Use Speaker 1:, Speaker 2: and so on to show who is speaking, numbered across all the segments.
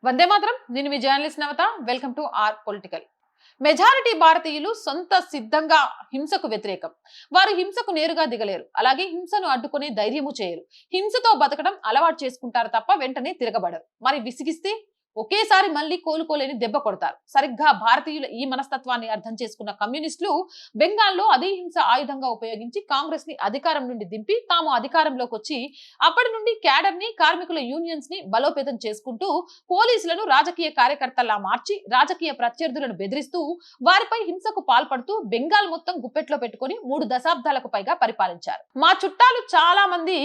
Speaker 1: వందే మాత్రం. నేను మీ journalist Navata. Welcome to our political. Majority భారతీయులు సొంత సిద్ధంగా హింసకు వ్యతిరేకం. వారు హింసకు నేరుగా దిగలేరు, అలాగే హింసను అడ్డుకునే ధైర్యము చేయరు. హింసతో బతకడం అలవాటు చేసుకుంటారు తప్ప వెంటనే తిరగబడరు. మరి విసిగిస్తే ఒకేసారి మళ్ళీ కోలుకోలేని దెబ్బ కొడతారు. సరిగ్గా భారతీయుల ఈ మనస్తత్వాన్ని అర్థం చేసుకున్న కమ్యూనిస్టులు బెంగాల్లో అదే హింస ఆయుధంగా ఉపయోగించి కాంగ్రెస్ ని అధికారం నుండి దింపి తాము అధికారంలోకి వచ్చి అప్పటి నుండి క్యాడర్ ని, కార్మికుల యూనియన్స్ ని బలోపేతం చేసుకుంటూ పోలీసులను రాజకీయ కార్యకర్తల్లా మార్చి రాజకీయ ప్రత్యర్థులను బెదిరిస్తూ వారిపై హింసకు పాల్పడుతూ బెంగాల్ మొత్తం గుప్పెట్లో పెట్టుకుని 3 దశాబ్దాలకు పైగా పరిపాలించారు. మా చుట్టాలు చాలా మంది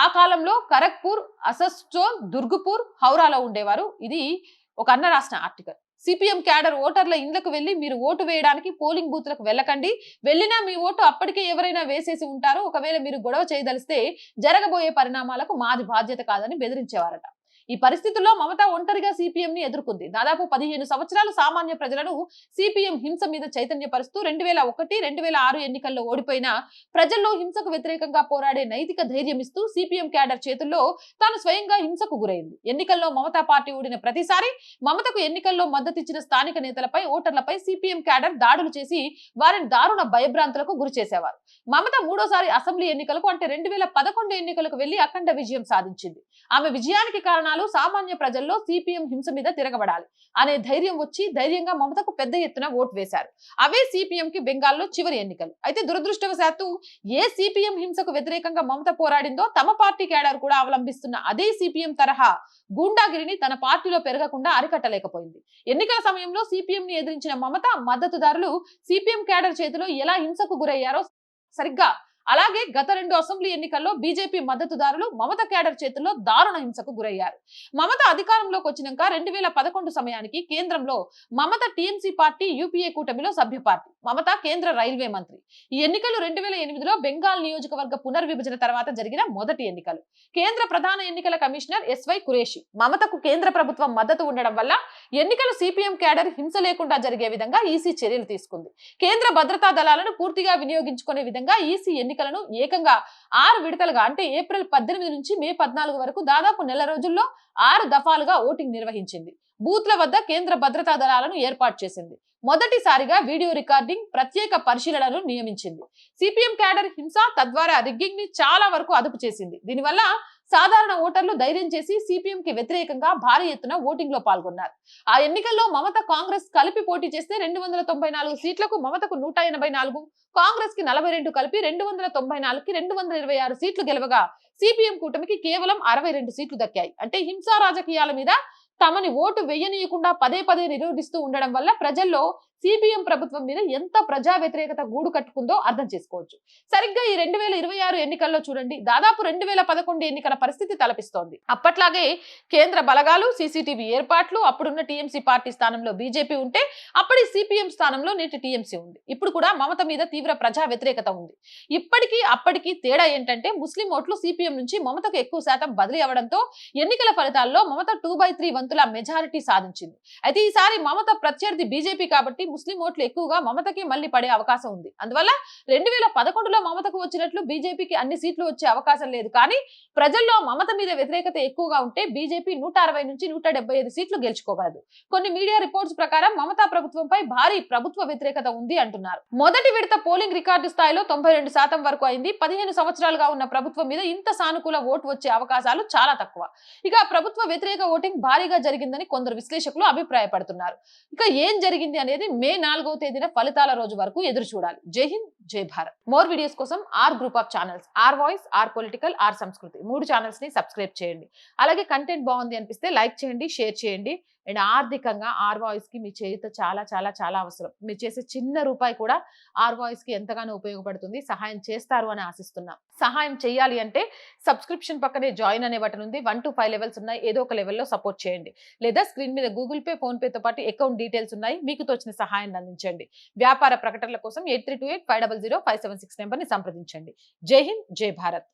Speaker 1: ఆ కాలంలో ఖరగ్పూర్, అసస్టోల్, దుర్గపూర్, హౌరాలో ఉండేవారు. ఇది ఒక అన్న రాసిన ఆర్టికల్. సిపిఎం క్యాడర్ ఓటర్ల ఇండ్లకు వెళ్లి మీరు ఓటు వేయడానికి పోలింగ్ బూత్లకు వెళ్ళకండి, వెళ్ళినా మీ ఓటు అప్పటికే ఎవరైనా వేసేసి ఉంటారు, ఒకవేళ మీరు గొడవ చేయదలిస్తే జరగబోయే పరిణామాలకు మాది బాధ్యత కాదని బెదిరించేవారట. ఈ పరిస్థితుల్లో మమత ఒంటరిగా సిపిఎం ని ఎదుర్కొంది. దాదాపు 15 సంవత్సరాలు సామాన్య ప్రజలను సిపిఎం హింస మీద చైతన్యపరుస్తూ 2001, 2006 ఎన్నికల్లో ఓడిపోయిన ప్రజల్లో హింసకు వ్యతిరేకంగా పోరాడే నైతిక ధైర్యం ఇస్తూ సిపిఎం క్యాడర్ చేతుల్లో తాను స్వయంగా హింసకు గురైంది. ఎన్నికల్లో మమతా పార్టీ ఓడిన ప్రతిసారి మమతకు ఎన్నికల్లో మద్దతిచ్చిన స్థానిక నేతలపై, ఓటర్లపై సిపిఎం క్యాడర్ దాడులు చేసి వారిని దారుణ భయభ్రాంతులకు గురి చేసేవారు. మమత మూడోసారి అసెంబ్లీ ఎన్నికలకు అంటే 2011 ఎన్నికలకు వెళ్లి అఖండ విజయం సాధించింది. ఆమె విజయానికి కారణాలు సామాన్య ప్రజల్లో సిపిఎం హింస మీద తిరగబడాలి అనే ధైర్యం వచ్చి ధైర్యంగా మమతకు పెద్ద ఎత్తున ఓటు వేశారు. అవే సిపిఎం కి బెంగాల్లో చివరి ఎన్నికలు. అయితే దురదృష్టవశాత్తు ఏ సిపిఎం హింసకు వ్యతిరేకంగా మమత పోరాడిందో తమ పార్టీ క్యాడర్ కూడా అవలంబిస్తున్న అదే సిపిఎం తరహా గూండాగిరిని తన పార్టీలో పెరగకుండా అరికట్టలేకపోయింది. ఎన్నికల సమయంలో సిపిఎం ని ఎదిరించిన మమత మద్దతుదారులు సిపిఎం క్యాడర్ చేతిలో ఎలా హింసకు గురయ్యారో సరిగ్గా అలాగే గత 2 అసెంబ్లీ ఎన్నికల్లో బీజేపీ మద్దతుదారులు మమత క్యాడర్ చేతుల్లో దారుణ హింసకు గురయ్యారు. మమత అధికారంలోకి వచ్చినాక 2011 సమయానికి కేంద్రంలో మమత టీఎంసీ పార్టీ యూపీఏ కూటమిలో సభ్య పార్టీ. మమత కేంద్ర రైల్వే మంత్రి. ఈ ఎన్నికలు 2008లో బెంగాల్ నియోజకవర్గ పునర్విభజన తర్వాత జరిగిన మొదటి ఎన్నికలు. కేంద్ర ప్రధాన ఎన్నికల కమిషనర్ ఎస్వై కురేషి. మమతకు కేంద్ర ప్రభుత్వం మద్దతు ఉండడం వల్ల ఎన్నికలు సిపిఎం క్యాడర్ హింస లేకుండా జరిగే విధంగా ఈసీ చర్యలు తీసుకుంది. కేంద్ర భద్రతా దళాలను పూర్తిగా వినియోగించుకునే విధంగా ఈసీ ఎన్నికలను ఏకంగా 6 విడతలుగా అంటే ఏప్రిల్ 18 నుంచి మే 14 వరకు దాదాపు నెల రోజుల్లో 6 దఫాలుగా ఓటింగ్ నిర్వహించింది. బూత్ల వద్ద కేంద్ర భద్రతా దళాలను ఏర్పాటు చేసింది. మొదటిసారిగా వీడియో రికార్డింగ్, ప్రత్యేక పరిశీలనలు నియమించింది. సిపిఎం క్యాడర్ హింస తద్వారా రిగ్గింగ్ ని చాలా వరకు అదుపు చేసింది. దీనివల్ల సాధారణ ఓటర్లు ధైర్యం చేసి సిపిఎం కి వ్యతిరేకంగా భారీ ఎత్తున ఓటింగ్ లో పాల్గొన్నారు. ఆ ఎన్నికల్లో మమత, కాంగ్రెస్ కలిపి పోటీ చేస్తే 294 సీట్లకు మమతకు 184, కాంగ్రెస్ కి 42 కలిపి 294కి 226 సీట్లు గెలవగా సిపిఎం కూటమికి కేవలం 62 సీట్లు దక్కాయి. అంటే హింసా రాజకీయాల మీద తమని ఓటు వెయ్యనీయకుండా పదే పదే నిరోధిస్తూ ఉండడం వల్ల ప్రజల్లో సిపిఎం ప్రభుత్వం మీద ఎంత ప్రజా వ్యతిరేకత గూడు కట్టుకుందో అర్థం చేసుకోవచ్చు. సరిగ్గా ఈ 2026 ఎన్నికల్లో చూడండి, దాదాపు 2011 ఎన్నికల పరిస్థితి తలపిస్తోంది. అప్పట్లాగే కేంద్ర బలగాలు, సీసీటీవీ ఏర్పాట్లు, అప్పుడున్న టీఎంసీ పార్టీ స్థానంలో బీజేపీ ఉంటే అప్పటి సిపిఎం స్థానంలో నేటి టీఎంసీ ఉంది. ఇప్పుడు కూడా మమత మీద తీవ్ర ప్రజా వ్యతిరేకత ఉంది. ఇప్పటికీ అప్పటికి తేడా ఏంటంటే ముస్లిం ఓట్లు సిపిఎం నుంచి మమతకు ఎక్కువ శాతం బదిలీ అవడంతో ఎన్నికల ఫలితాల్లో మమత 2/3 వంతుల మెజారిటీ సాధించింది. అయితే ఈసారి మమత ప్రత్యర్థి బీజేపీ కాబట్టి ముస్లిం ఓట్లు ఎక్కువగా మమతకి మళ్లీ పడే అవకాశం ఉంది. అందువల్ల 2011లో మమతకు వచ్చినట్లు బీజేపీకి అన్ని సీట్లు వచ్చే అవకాశం లేదు. కానీ ప్రజల్లో మమత మీద వ్యతిరేకత ఎక్కువగా ఉంటే బీజేపీ 160 నుంచి 175 సీట్లు గెలుచుకోగలదు. కొన్ని మీడియా రిపోర్ట్స్ ప్రకారం మమతా ప్రభుత్వంపై భారీ ప్రభుత్వ వ్యతిరేకత ఉంది అంటున్నారు. మొదటి విడత పోలింగ్ రికార్డు స్థాయిలో 92% వరకు అయింది. 15 సంవత్సరాలుగా ఉన్న ప్రభుత్వం మీద ఇంత సానుకూల ఓటు వచ్చే అవకాశాలు చాలా తక్కువ. ఇక ప్రభుత్వ వ్యతిరేక ఓటింగ్ భారీగా జరిగిందని కొందరు విశ్లేషకులు అభిప్రాయపడుతున్నారు. ఇక ఏం జరిగింది అనేది మే 4వ తేదీన ఫలితాల రోజు వరకు ఎదురు చూడాలి. జై హింద్, జై భారత్. మోర్ వీడియోస్ కోసం R group of channels, R voice, R political, R Sanskriti 3 channels ని సబ్స్క్రైబ్ చేయండి. అలాగే కంటెంట్ బాగుంది అనిపిస్తే లైక్ చేయండి, షేర్ చేయండి. అండ్ ఆర్థికంగా ఆర్ వాయిస్ కి మీ చేయుత చాలా చాలా చాలా అవసరం. మీరు చేసే చిన్న రూపాయి కూడా ఆర్ వాయిస్ కి ఎంతగానో ఉపయోగపడుతుంది. సహాయం చేస్తారు అని ఆశిస్తున్నాం. సహాయం చేయాలి అంటే సబ్స్క్రిప్షన్ పక్కనే జాయిన్ అనే బటన్ ఉంది. 1 to 5 లెవెల్స్ ఉన్నాయి. ఏదో ఒక లెవెల్లో సపోర్ట్ చేయండి. లేదా స్క్రీన్ మీద గూగుల్ పే, ఫోన్ పేతో పాటు అకౌంట్ డీటెయిల్స్ ఉన్నాయి. మీకు తోచిన సహాయాన్ని అందించండి. వ్యాపార ప్రకటనల కోసం 8328500576 నెంబర్ని సంప్రదించండి. జై హింద్, జై భారత్.